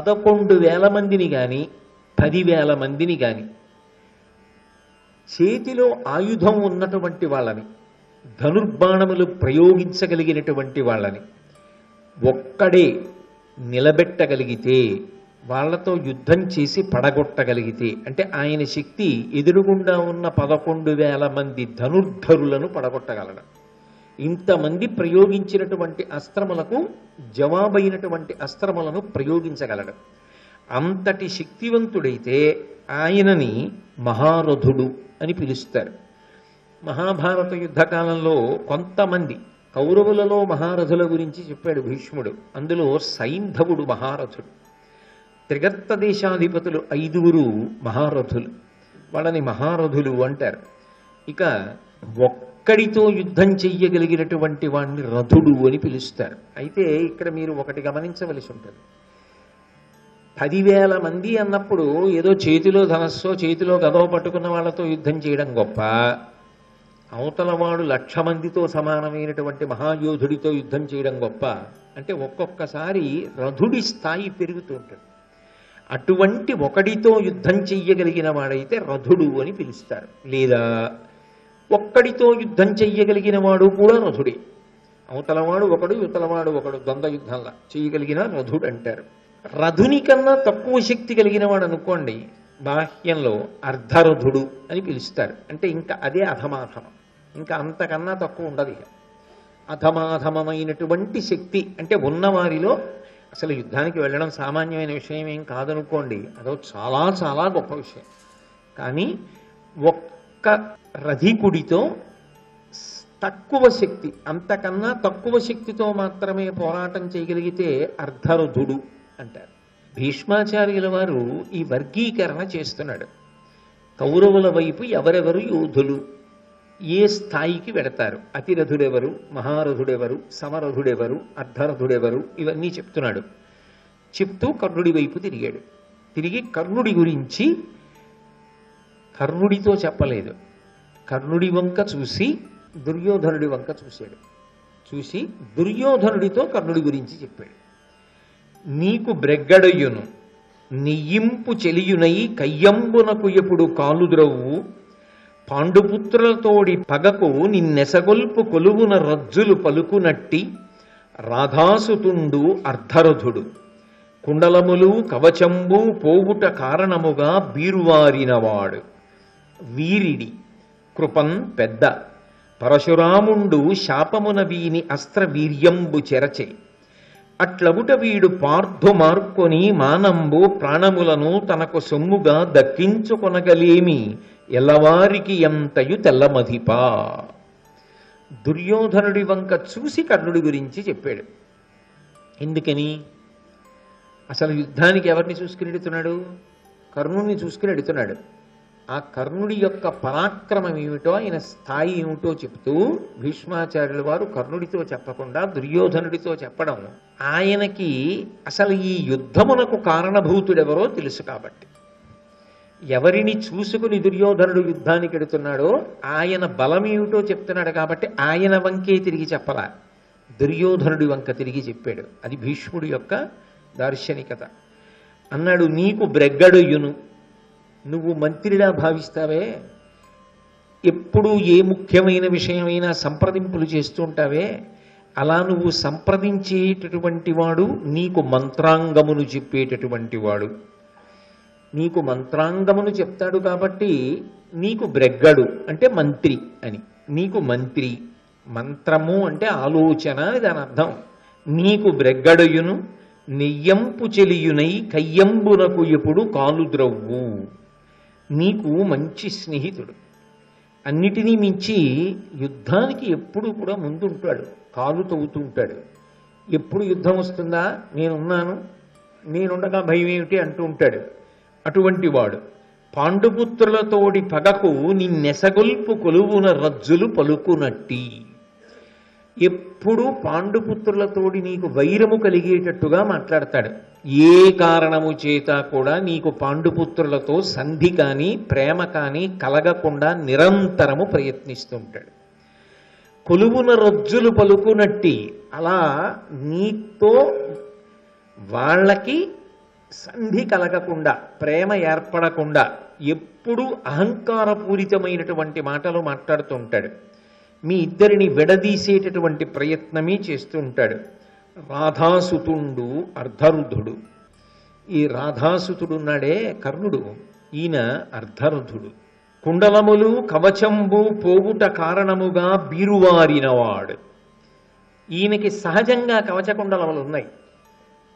11,000 మందిని కానీ 10,000 మందిని కానీ చేతిలో ఆయుధం ఉన్నటువంటి వాళ్ళని, ధనుర్బాణములు ప్రయోగించగలిగినటువంటి వాళ్ళని ఒక్కడే నిలబెట్టగలిగితే, వాళ్లతో యుద్ధం చేసి పడగొట్టగలిగితే, అంటే ఆయన శక్తి ఎదురుగుండా ఉన్న 11,000 మంది ధనుర్ధరులను పడగొట్టగలడు. ఇంతమంది ప్రయోగించినటువంటి అస్త్రములకు జవాబైనటువంటి అస్త్రములను ప్రయోగించగలడు. అంతటి శక్తివంతుడైతే ఆయనని మహారథుడు అని పిలుస్తారు. మహాభారత యుద్ధకాలంలో కొంతమంది కౌరవులలో మహారథుల గురించి చెప్పాడు భీష్ముడు. అందులో సైంధవుడు మహారథుడు. త్రిగర్త దేశాధిపతులు 5 మహారథులు, వాళ్ళని మహారథులు అంటారు. ఇక ఒక్కడితో యుద్ధం చెయ్యగలిగినటువంటి వాడిని రథుడు అని పిలుస్తారు. అయితే ఇక్కడ మీరు ఒకటి గమనించవలసి ఉంటుంది. 10,000 మంది అన్నప్పుడు ఏదో చేతిలో ధనస్సో చేతిలో గదవ పట్టుకున్న వాళ్ళతో యుద్ధం చేయడం గొప్ప, అవతలవాడు 1,00,000 మందితో సమానమైనటువంటి మహాయోధుడితో యుద్ధం చేయడం గొప్ప అంటే ఒక్కొక్కసారి రథుడి స్థాయి పెరుగుతూ ఉంటుంది. అటువంటి ఒకడితో యుద్ధం చెయ్యగలిగిన వాడైతే రథుడు అని పిలుస్తారు. లేదా ఒక్కడితో యుద్ధం చెయ్యగలిగిన వాడు కూడా రథుడే. అవతలవాడు ఒకడు యువతలవాడు ఒకడు ద్వంద్వ యుద్ధంలా చేయగలిగిన రథుడు అంటారు. రథుని కన్నా తక్కువ శక్తి కలిగిన వాడు అనుకోండి, బాహ్యంలో అర్ధరథుడు అని పిలుస్తారు. అంటే ఇంకా అదే అధమాధమం, ఇంకా అంతకన్నా తక్కువ ఉండదు. అధమాధమైనటువంటి శక్తి అంటే ఉన్నవారిలో అసలు యుద్ధానికి వెళ్ళడం సామాన్యమైన విషయం ఏం కాదనుకోండి, అదో చాలా చాలా గొప్ప విషయం. కానీ ఒక్క రథికుడితో తక్కువ శక్తి, అంతకన్నా తక్కువ శక్తితో మాత్రమే పోరాటం చేయగలిగితే అర్ధరథుడు అంటారు. భీష్మాచార్యుల వారు ఈ వర్గీకరణ చేస్తున్నాడు. కౌరవుల వైపు ఎవరెవరు యోధులు, ఏ స్థాయికి వెడతారు, అతిరథుడెవరు, మహారథుడెవరు, సమరథుడెవరు, అర్ధరథుడెవరు, ఇవన్నీ చెప్తున్నాడు. చెప్తూ కర్ణుడి వైపు తిరిగాడు. తిరిగి కర్ణుడి గురించి కర్ణుడితో చెప్పలేదు, కర్ణుడి వంక చూసి దుర్యోధనుడి వంక చూశాడు. చూసి దుర్యోధనుడితో కర్ణుడి గురించి చెప్పాడు. నీకు బ్రెగ్గడయ్యును నియ్యింపు చెలియునై కయ్యంబునకు ఎప్పుడు కాలుద్రవ్వు, పాండుపుత్రులతోడి పగకు నిన్నెసగొల్పు కొలువున రజ్జులు పలుకునట్టి, రాధాసుతుండు అర్ధరథుడు కుండలములు కవచంబు పోవుట కారణముగా బీరువారినవాడు, వీరిడి కృపన్ పెద్ద పరశురాముండు శాపమున వీని అస్త్ర వీర్యంబు చెరచే, అట్లగుట వీడు పార్థు మార్కొని మానంబు ప్రాణములను తనకు సొమ్ముగా దక్కించుకొనగలేమి ఎల్లవారికి ఎంతయు తెల్లమధిపా. దుర్యోధనుడి వంక చూసి కర్ణుడి గురించి చెప్పాడు. ఎందుకని? అసలు యుద్ధానికి ఎవరిని చూసుకుని ఎడుతున్నాడు? కర్ణుడిని చూసుకుని ఎడుతున్నాడు. ఆ కర్ణుడి యొక్క పరాక్రమం ఏమిటో, ఆయన స్థాయి ఏమిటో చెప్తూ భీష్మాచార్యుల వారు కర్ణుడితో చెప్పకుండా దుర్యోధనుడితో చెప్పడం, ఆయనకి అసలు ఈ యుద్ధమునకు కారణభూతుడెవరో తెలుసు కాబట్టి. ఎవరిని చూసుకుని దుర్యోధనుడు యుద్ధానికి ఎడుతున్నాడో ఆయన బలం ఏమిటో చెప్తున్నాడు కాబట్టి ఆయన వంకే తిరిగి చెప్పలా, దుర్యోధనుడి వంక తిరిగి చెప్పాడు. అది భీష్ముడి యొక్క దార్శనికత. అన్నాడు, నీకు బ్రెగ్గడుయును, నువ్వు మంత్రిలా భావిస్తావే, ఎప్పుడు ఏ ముఖ్యమైన విషయమైనా సంప్రదింపులు చేస్తూ ఉంటావే, అలా నువ్వు సంప్రదించేటటువంటి వాడు నీకు మంత్రాంగమును చెప్పేటటువంటి వాడు. నీకు మంత్రాంగమును చెప్తాడు కాబట్టి నీకు బ్రెగ్గడు అంటే మంత్రి అని. నీకు మంత్రి, మంత్రము అంటే ఆలోచన అని దాని అర్థం. నీకు బ్రెగ్గడుయును నెయ్యంపు చెలియునై కయ్యంబునకు ఎప్పుడు కాలుద్రవ్వు, నీకు మంచి స్నేహితుడు, అన్నిటినీ మించి యుద్ధానికి ఎప్పుడు కూడా ముందుంటాడు, కాలు తవ్వుతూ ఉంటాడు. ఎప్పుడు యుద్ధం వస్తుందా, నేనున్నాను, నేనుండగా భయం ఏమిటి అంటూ ఉంటాడు. అటువంటి వాడు పాండుపుత్రులతోడి పగకు నిన్నెసగొల్పు కొలువున రజ్జులు పలుకునట్టి, ఎప్పుడు పాండుపుత్రులతోడి నీకు వైరము కలిగేటట్టుగా మాట్లాడతాడు. ఏ కారణము చేత కూడా నీకు పాండుపుత్రులతో సంధి కానీ ప్రేమ కానీ కలగకుండా నిరంతరము ప్రయత్నిస్తూ ఉంటాడు. కొలువున రజ్జులు పలుకునట్టి, అలా నీతో వాళ్ళకి సంధి కలగకుండా, ప్రేమ ఏర్పడకుండా ఎప్పుడూ అహంకారపూరితమైనటువంటి మాటలు మాట్లాడుతూ ఉంటాడు. మీ ఇద్దరిని విడదీసేటటువంటి ప్రయత్నమే చేస్తూ ఉంటాడు. రాధాసుతుండు అర్ధరుధుడు. ఈ రాధాసుతుడున్నాడే కర్ణుడు, ఈయన అర్ధరుధుడు. కుండలములు కవచంబు పోగుట కారణముగా బీరువారినవాడు. ఈయనకి సహజంగా కవచకుండలములు ఉన్నాయి.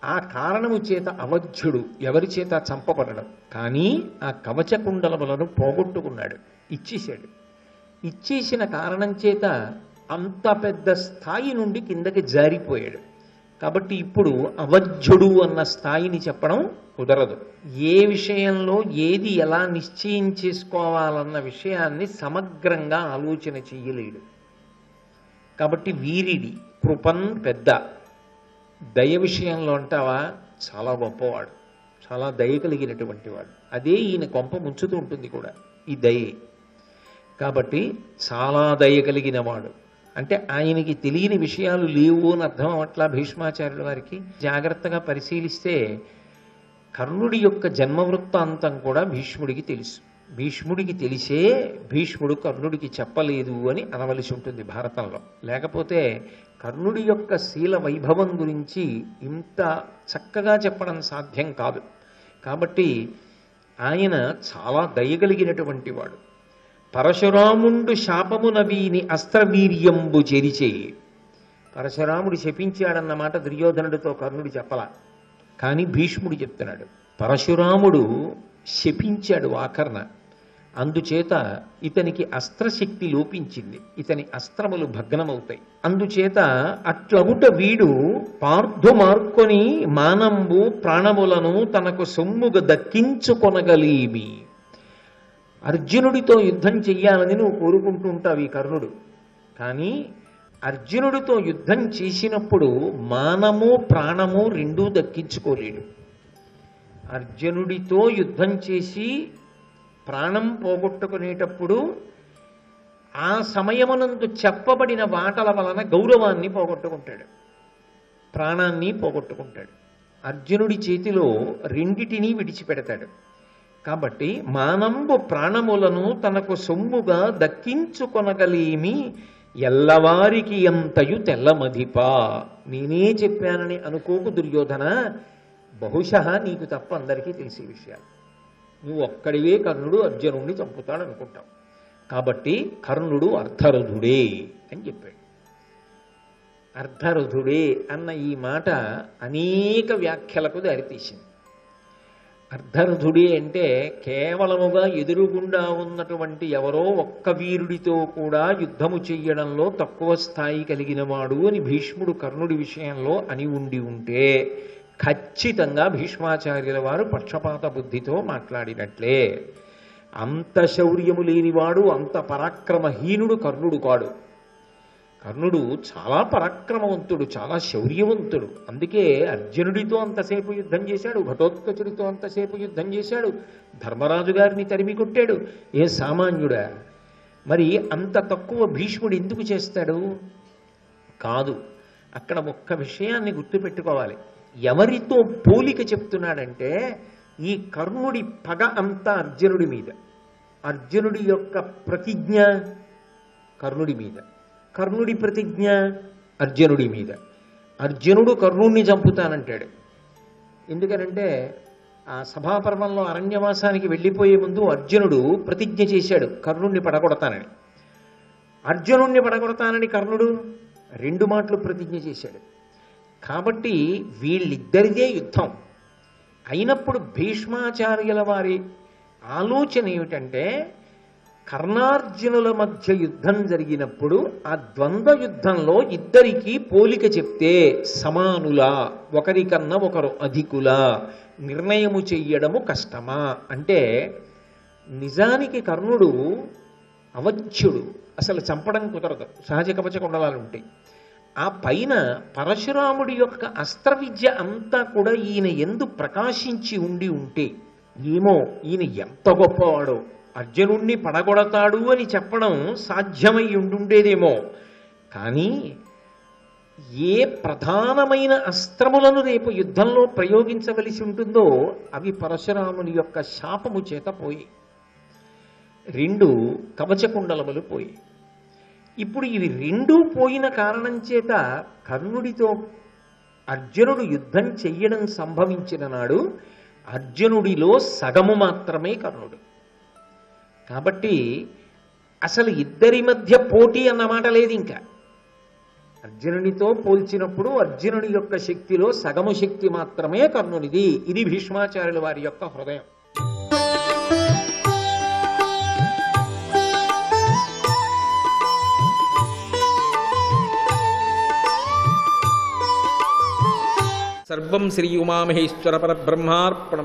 ఆ కారణము చేత అవధ్యుడు, ఎవరి చేత చంపబడడం. కానీ ఆ కవచకుండలములను పోగొట్టుకున్నాడు, ఇచ్చేశాడు. ఇచ్చేసిన కారణం చేత అంత పెద్ద స్థాయి నుండి కిందకి జారిపోయాడు. కాబట్టి ఇప్పుడు అవధ్యుడు అన్న స్థాయిని చెప్పడం కుదరదు. ఏ విషయంలో ఏది ఎలా నిశ్చయం చేసుకోవాలన్న విషయాన్ని సమగ్రంగా ఆలోచన చెయ్యలేడు. కాబట్టి వీరిడి కృపన్ పెద్ద. దయ విషయంలో అంటావా, చాలా గొప్పవాడు, చాలా దయ కలిగినటువంటి వాడు. అదే ఈయన కొంప ముంచుతూ ఉంటుంది కూడా, ఈ దయే. కాబట్టి చాలా దయ కలిగిన వాడు అంటే ఆయనకి తెలియని విషయాలు లేవు అని అర్థం అవట్లా భీష్మాచార్యుల వారికి. జాగ్రత్తగా పరిశీలిస్తే కర్ణుడి యొక్క జన్మవృత్తాంతం కూడా భీష్ముడికి తెలుసు. భీష్ముడికి తెలిసే భీష్ముడు కర్ణుడికి చెప్పలేదు అని అనవలసి ఉంటుంది భారతంలో. లేకపోతే కర్ణుడి యొక్క శీల వైభవం గురించి ఇంత చక్కగా చెప్పడం సాధ్యం కాదు. కాబట్టి ఆయన చాలా దయగలిగినటువంటి వాడు. పరశురాముండు శాపమున వీని అస్త్రవీర్యంబు చెరిచే. పరశురాముడు శపించాడన్నమాట దుర్యోధనుడితో కర్ణుడు చెప్పలా, కానీ భీష్ముడు చెప్తున్నాడు. పరశురాముడు శపించాడు ఆఖరణ, అందుచేత ఇతనికి అస్త్రశక్తి లోపించింది, ఇతని అస్త్రములు భగ్నమవుతాయి. అందుచేత అట్లగుట వీడు పార్థు మార్కొని మానంబు ప్రాణములను తనకు సొమ్ముగా దక్కించుకొనగలేమి. అర్జునుడితో యుద్ధం చెయ్యాలని నువ్వు కోరుకుంటూ ఉంటావు ఈ కర్ణుడు. కానీ అర్జునుడితో యుద్ధం చేసినప్పుడు మానము ప్రాణము రెండూ దక్కించుకోలేడు. అర్జునుడితో యుద్ధం చేసి ప్రాణం పోగొట్టుకునేటప్పుడు ఆ సమయమునందు చెప్పబడిన మాటల వలన గౌరవాన్ని పోగొట్టుకుంటాడు, ప్రాణాన్ని పోగొట్టుకుంటాడు. అర్జునుడి చేతిలో రెండిటినీ విడిచిపెడతాడు. కాబట్టి మానంబు ప్రాణములను తనకు సొమ్ముగా దక్కించుకొనగలేమి ఎల్లవారికి ఎంతయు తెల్లమధిపా. నేనే చెప్పానని అనుకోకు దుర్యోధన, బహుశా నీకు తప్ప అందరికీ తెలిసే విషయాలు. నువ్వు ఒక్కడివే కర్ణుడు అర్జునుడిని చంపుతాడు అనుకుంటావు. కాబట్టి కర్ణుడు అర్ధరుధుడే అని చెప్పాడు. అర్ధరుధుడే అన్న ఈ మాట అనేక వ్యాఖ్యలకు దారితీసింది. అర్ధరుధుడే అంటే కేవలముగా ఎదురుగుండా ఉన్నటువంటి ఎవరో ఒక్క వీరుడితో కూడా యుద్ధము చెయ్యడంలో తక్కువ స్థాయి కలిగిన వాడు అని భీష్ముడు కర్ణుడి విషయంలో అని ఉండి ఉంటే ఖచ్చితంగా భీష్మాచార్యుల వారు పక్షపాత బుద్ధితో మాట్లాడినట్లే. అంత శౌర్యము లేనివాడు, అంత పరాక్రమహీనుడు కర్ణుడు కాడు. కర్ణుడు చాలా పరాక్రమవంతుడు, చాలా శౌర్యవంతుడు. అందుకే అర్జునుడితో అంతసేపు యుద్ధం చేశాడు, ఘటోత్కచుడితో అంతసేపు యుద్ధం చేశాడు, ధర్మరాజు గారిని తరిమి కొట్టాడు. ఏ సామాన్యుడా? మరి అంత తక్కువ భీష్ముడు ఎందుకు చేస్తాడు? కాదు, అక్కడ ఒక్క విషయాన్ని గుర్తుపెట్టుకోవాలి. ఎవరితో పోలిక చెప్తున్నాడంటే ఈ కర్ణుడి పగ అంతా అర్జునుడి మీద, అర్జునుడి యొక్క ప్రతిజ్ఞ కర్ణుడి మీద, కర్ణుడి ప్రతిజ్ఞ అర్జునుడి మీద. అర్జునుడు కర్ణుడిని చంపుతానంటాడు. ఎందుకనంటే ఆ సభాపర్వంలో అరణ్యవాసానికి వెళ్ళిపోయే ముందు అర్జునుడు ప్రతిజ్ఞ చేశాడు కర్ణుడిని పడగొడతానని. అర్జునుడిని పడగొడతానని కర్ణుడు 2 మాటలు ప్రతిజ్ఞ చేశాడు. కాబట్టి వీళ్ళిద్దరిదే యుద్ధం అయినప్పుడు భీష్మాచార్యుల వారి ఆలోచన ఏమిటంటే కర్ణార్జునుల మధ్య యుద్ధం జరిగినప్పుడు ఆ ద్వంద్వ యుద్ధంలో ఇద్దరికీ పోలిక చెప్తే సమానులా, ఒకరికన్నా ఒకరు అధికులా, నిర్ణయము చెయ్యడము కష్టమా అంటే నిజానికి కర్ణుడు అవధ్యుడు, అసలు చంపడం కుదరదు, సహజ కవచ కుండలాలు ఉంటాయి. ఆ పైన పరశురాముడి యొక్క అస్త్ర విద్య అంతా కూడా ఈయన ఎందు ప్రకాశించి ఉండి ఉంటే ఏమో ఈయన ఎంత గొప్పవాడో, అర్జునుణ్ణి పడగొడతాడు అని చెప్పడం సాధ్యమై ఉండుండేదేమో. కానీ ఏ ప్రధానమైన అస్త్రములను రేపు యుద్ధంలో ప్రయోగించవలసి ఉంటుందో అవి పరశురాముని యొక్క శాపము చేత పోయి 2 కవచకుండలములు పోయి. ఇప్పుడు ఇవి 2 పోయిన కారణం చేత కర్ణుడితో అర్జునుడు యుద్ధం చెయ్యడం సంభవించిన నాడు అర్జునుడిలో సగము మాత్రమే కర్ణుడు. కాబట్టి అసలు ఇద్దరి మధ్య పోటీ అన్నమాట లేదు. ఇంకా అర్జునునితో పోల్చినప్పుడు అర్జునుడి యొక్క శక్తిలో సగము శక్తి మాత్రమే కర్ణునిది. ఇది భీష్మాచార్యుల వారి యొక్క హృదయం. సర్వం శ్రీ ఉమామహేశ్వర పరబ్రహ్మార్పణమస్తు.